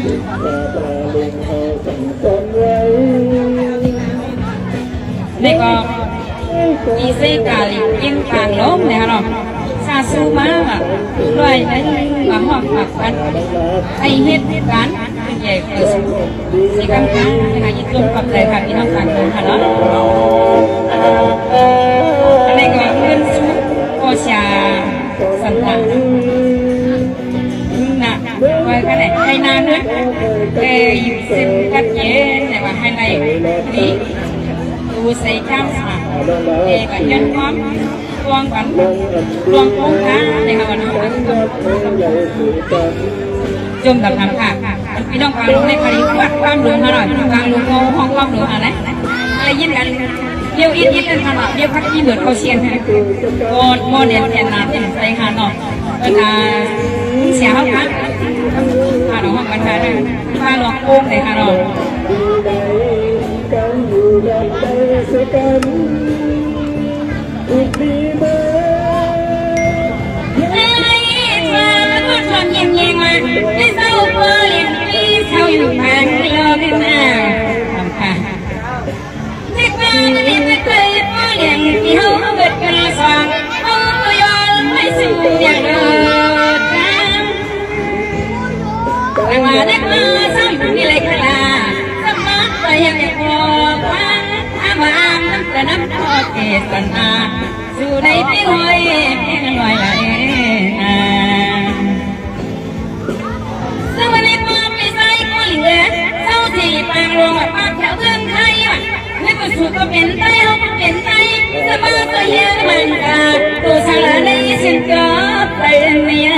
นี่ก็อีเซกาลิยิงกลางล้มเนี่ยครับซาซูมาด้วยไอ้มาหอบผักกันไอเฮ็ดกันใหญ่เกิดสีกำกันนะคะยึดลมกับเลยค่ะพี่น้องต่างกันค่ะเนาะอันนี้ก็เงินสุโอชาสันตาน่ะไว้กันไหนไอ้นาเนื้ออยู่สิบกัดเย็นแต่ว่าให้ในนี้ดูใส่ข้ามสามกับยันความรวงกันรวงโค้งค้าในวันนี้จมดับน้ำค่ะพี่น้องกลางลงในคดีวัดความหลวงหน่อยกลางลงห้องความหลวงอะไรอะไรยินกันเดี๋ยวอินกันค่ะเดี๋ยวพักที่เหมือนเขาเชียนให้โมเดลแอนนาเป็นใส่ค่ะเนาะเวลาเสียเขาค่ะค่ะเราห้องกันค่ะพาหลวงโค้งเลยค่ะเนาะอยู่บ้านไม่รอไม่มาทำค่ะเด็กบ้านนี่ไม่เคยพ่อเลี้ยงที่เขาเกิดกันสองเขาก็ยอมไม่สู้อย่างเดิมแต่ว่าเด็กมาซ้ำมีอะไรกันล่ะสมัครไปยังเด็กพอฟังอาบน้ำแต่น้ำพอเกศนาสู่ในพี่ลอยพี่ลอยไหลปางรวงปากแถวเมืองไทยนี่ก็สุดก็เป็นไทยเขาก็เป็นไทยสบายก็เยี่ยมมันกาตัวสารในสิ่งก็เป็นเนี่ย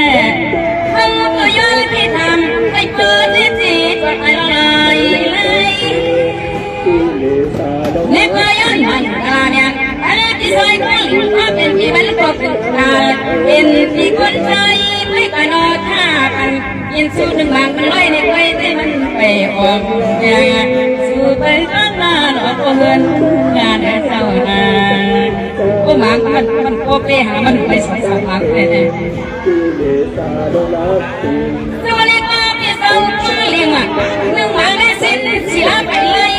เขาก็ย้อนที่ทำให้เปิดที่จีก็ไปเลยนี่ก็ย้อนมันกาเนี่ยที่ซอยก็หลิงก็เป็นที่มันก็เป็นกาเป็นที่คนใจไม่ก็นอท่ากันยินสู้หนึ่งบางมันลอยในไว้แต่มันไปออกอย่างสู้ไปข้างหน้าหลอกเงินงานให้เจ้านาก็หมางมันก็ไปหามันไปสองหมางเลยเนี่ยสวัสดีครับพี่สาวพี่เลี้ยงอ่ะหนึ่งหมางได้เส้นศิลาไปเลย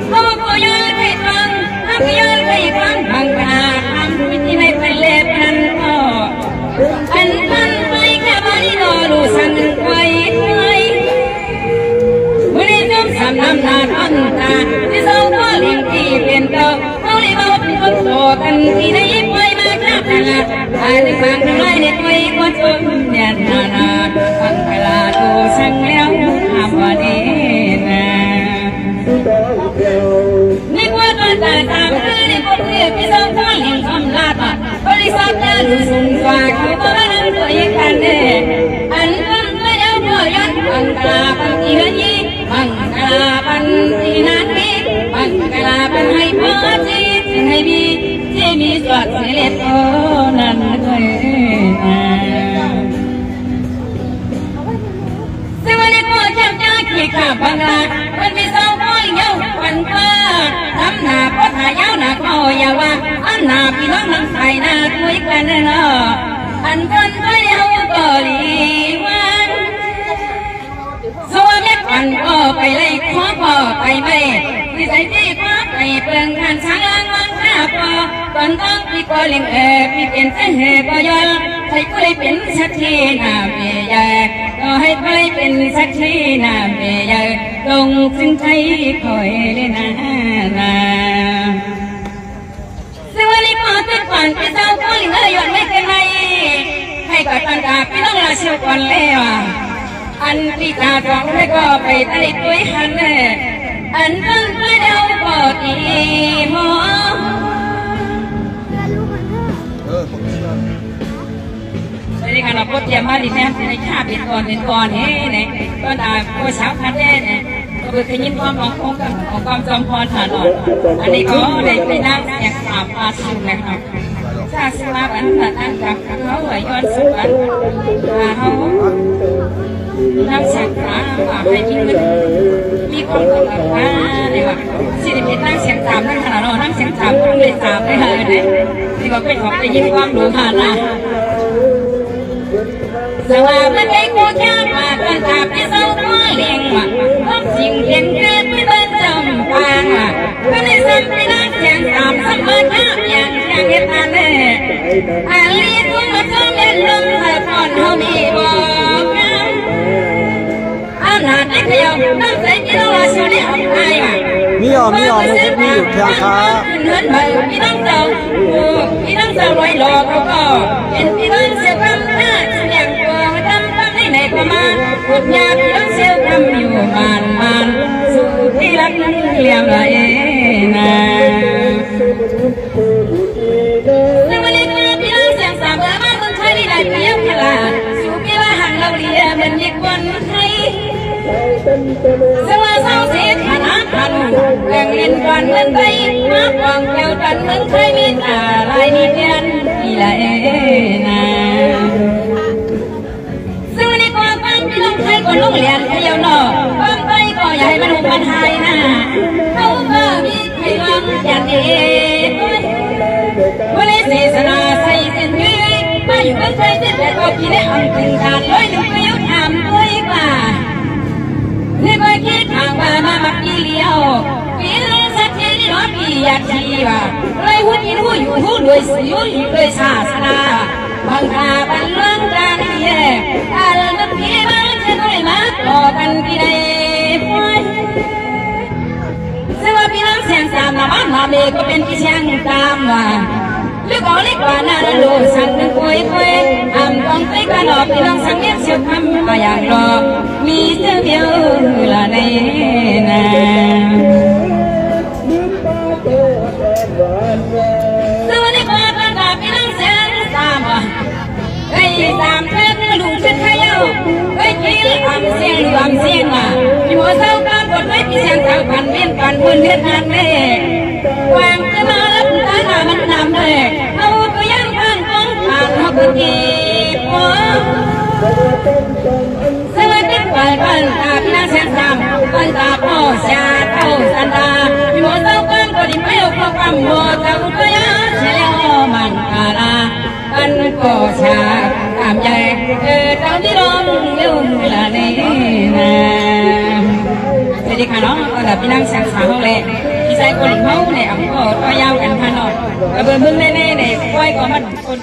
เขาก็ย้อนไปฟังถ้าไม่ย้อนไปฟังบางปัญหาทำวิธีไม่ไปเล็บนั้นก็อันนั้นไปแค่ไม่รอรู้สั่งไปสามน้ำตาท่อนตาที่เศร้าก็เลี้ยงที่เป็นเก่าเขาเลยบอกเป็นคนโตกันที่ได้ยิบไว้มาครับนะหายถึงบางทั้งหลายในตัวอีกว่าจนเดียนนาฟังเวลาดูสั่งแล้วทำวันนี้นะนี่ว่าตอนตาตามคือในคนเรียกที่เศร้าก็เลี้ยงคำลาตาบริษัทจะรู้สึกว่าคือตัวนั้นตัวเองกันเด้อันนั้นไม่เอาพอยันฟังกลาฟังอีกยี่บังกลาบันที่นั้นมีบังกลาบันให้พ่อจีจึงให้มีที่มีสวัสดิ์เล็ดโอนั้นเลยสวัสดีพ่อเจ้าจ้าขี้ข้าบังลามันมีสาวพ่อเยาวันฟ้าทำหน้าพ่อถ่ายเยาหน้าพ่ออย่าว่าอันหน้าพี่น้องน้ำใสหน้าคุยกันเนาะอันคนก็เยาก็ลีวันสวัสดีอันก็ไปเลยขอพ่อไปไม่ที่ใส่ที่ขอไปเปลืองขันช้างล้างวังข้าพ่อก่อนต้องพี่ก็เลี้ยงพี่เป็นเส้นเหก็ย้อนให้ก็เลยเป็นสักทีน้ำเบียร์ก็ให้ไปเป็นสักทีน้ำเบียร์ลงซึ่งใจคอยเลยนะสวัสดีพ่อทุกคนพี่สาวก็เลี้ยงย้อนไม่เป็นไรให้กับตันตาพี่น้องราชิวก่อนแล้วอันที่ตาจองไม่ก็ไปตะลิดด้วยหันอันตั้งแต่เดียวก็ดีหมอสวัสดีค่ะเราพูดเตรียมมาดิแม่ในชาเป็นก่อนเฮ้เนี่ยก็ได้ผู้สาวคันแน่เนี่ยก็คือขยินความของความจำพรฐานหน่อยอันนี้ก็ได้ไปนั่งอยากถามปลาชิวนะครับชาสมาบันนั่งจากเขาไหวย้อนสุวรรณเขาน้ำเสียงขาว่าใครที่มันมีความกดดันเลยว่าสิริเพชรนั่งเสียงตามนั่งขนาดนั่งเสียงตามก็เลยตามได้เลยเนี่ยนี่ก็เป็นของไปยิ้มความรู้ผ่านนะสวัสดีกูชามาตั้งแต่ปี2000 นี่เดียวน้ำใจพี่น้องเราชาวนี่ของไทยอ่ะมีออกมีอยู่เพียงค้าเงินใบพี่น้องเจ้าลอยหลอกเขาก็เป็นพี่น้องเสียคำหน้าเสียงตัวทำให้ในประมาณพวกยาพี่น้องเสียคำอยู่มันสู่ที่รักเลี้ยงไหลนะในวันนี้พี่น้องเสียงสามเบอร์มาคนไทยได้เปรียบขลาสู่พี่ว่าหังเราเลียมันยิ่งวันไทยสว่าเศร้าเสียฐานะพันแรงเล่นกันเหมือนไทยมาหวังแก้วกันเหมือนไทยมีตาลายนิเดียนอีละนะซึ่งวันนี้ก็ฟังพี่น้องไทยคนลงเรียนเดียวเนาะฟังไปก็อย่าให้มันหุบมันหายนะเขาก็มีใครร้องอย่างนี้วันนี้ศาสนาใส่เส้นยืดมาอยู่เป็นไทยที่แต่ก็คิดได้อันถึงการลอยหนึ่งไปยุทธามด้วยกว่านี่ก็คิดทางว่ามาบักยี่เลี้ยวปีนลงสักทีนี่น้อยพี่อยากชีว่าเลยหุ่นยินหุ่นอยู่หุ่นด้วยสิหุ่นอยู่ด้วยศาสนาบางคราบันเรื่องการเย่ถ้าเรื่องนั้นพี่บ้านจะต้องมาต่อกันพี่ได้ซึ่งว่าพี่น้องเสียงสามนาบ้านนาเมก็เป็นพี่เสียงตามว่าหรือบอกเล็กกว่านาโลสั่งนึงคุยทำต้องไปกันหลอกพี่น้องสั่งเลี้ยงเสียคำมาอย่างรอมีเจ้าเดียวละในนาซึ่งวันนี้ก็ประกาศพี่น้องเสียงสามว่าไอ้สามเพื่อนลูกชุดไทยเอาไอ้ที่ทำเสียงรวมเสียงว่าพี่หัวเศร้าการกดไว้พี่เสียงทางพันเวียนกันพื้นเวียนงานเล็กแหวงขึ้นมาแล้วตาหน้ามันนำเล็กเอาตัวย่างข้างกองผ่านเขาคือกีบหัวสวัสดีกันตาพี่น้องเสียงสามกันตาพ่อชาเท่าสันดาพี่หัวเศร้าการกดไม่เอาความกำหัวเท่าตัวย่างเสียงมันกาลากันก็ชาตามใจตามที่ร้องยุ่งละนี่นะสวัสดีค่ะน้องก็แบบพี่นั่งสังสรรค์เลยพี่ชายคนเขาเนี่ยก็ตัวยาวกันขนาดกระเบื้องมึงแน่ๆเนี่ยค่อยก็มันคน